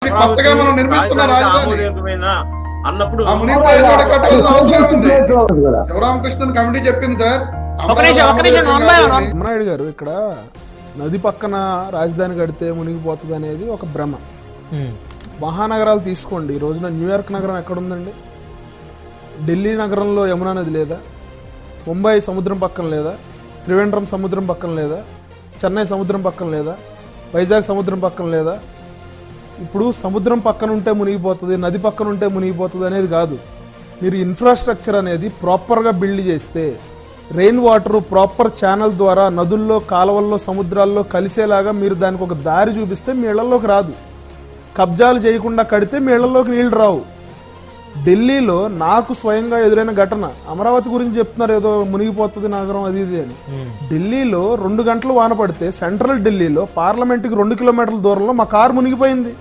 కొత్తగా మనం నిర్మిస్తున్న రాజధాని అన్నప్పుడు శివరామకృష్ణన్ కమిటీ చెప్పింది సార్. అమ్మనాయుడు గారు ఇక్కడ నది పక్కన రాజధాని కడితే మునిగిపోతుంది అనేది ఒక భ్రమ. మహానగరాలు తీసుకోండి, ఈ రోజున న్యూయార్క్ నగరం ఎక్కడుందండి? ఢిల్లీ నగరంలో యమునా నది లేదా? ముంబై సముద్రం పక్కన లేదా? త్రివేంద్రం సముద్రం పక్కన లేదా? చెన్నై సముద్రం పక్కన లేదా? వైజాగ్ సముద్రం పక్కన లేదా? ఇప్పుడు సముద్రం పక్కన ఉంటే మునిగిపోతుంది, నది పక్కన ఉంటే మునిగిపోతుంది అనేది కాదు. మీరు ఇన్ఫ్రాస్ట్రక్చర్ అనేది ప్రాపర్గా బిల్డ్ చేస్తే, రెయిన్ వాటర్ ప్రాపర్ ఛానల్ ద్వారా నదుల్లో, కాలువల్లో, సముద్రాల్లో కలిసేలాగా మీరు దానికి ఒక దారి చూపిస్తే మీ ఇళ్లలోకి రాదు. కబ్జాలు చేయకుండా కడితే మీ ఇళ్లలోకి నీళ్ళు రావు. ఢిల్లీలో నాకు స్వయంగా ఎదురైన ఘటన, అమరావతి గురించి చెప్తున్నారు ఏదో మునిగిపోతుంది నగరం అది ఇది అని. ఢిల్లీలో 2 గంటలు వాన పడితే సెంట్రల్ ఢిల్లీలో పార్లమెంట్కి 2 కిలోమీటర్ల దూరంలో మా కారు మునిగిపోయింది.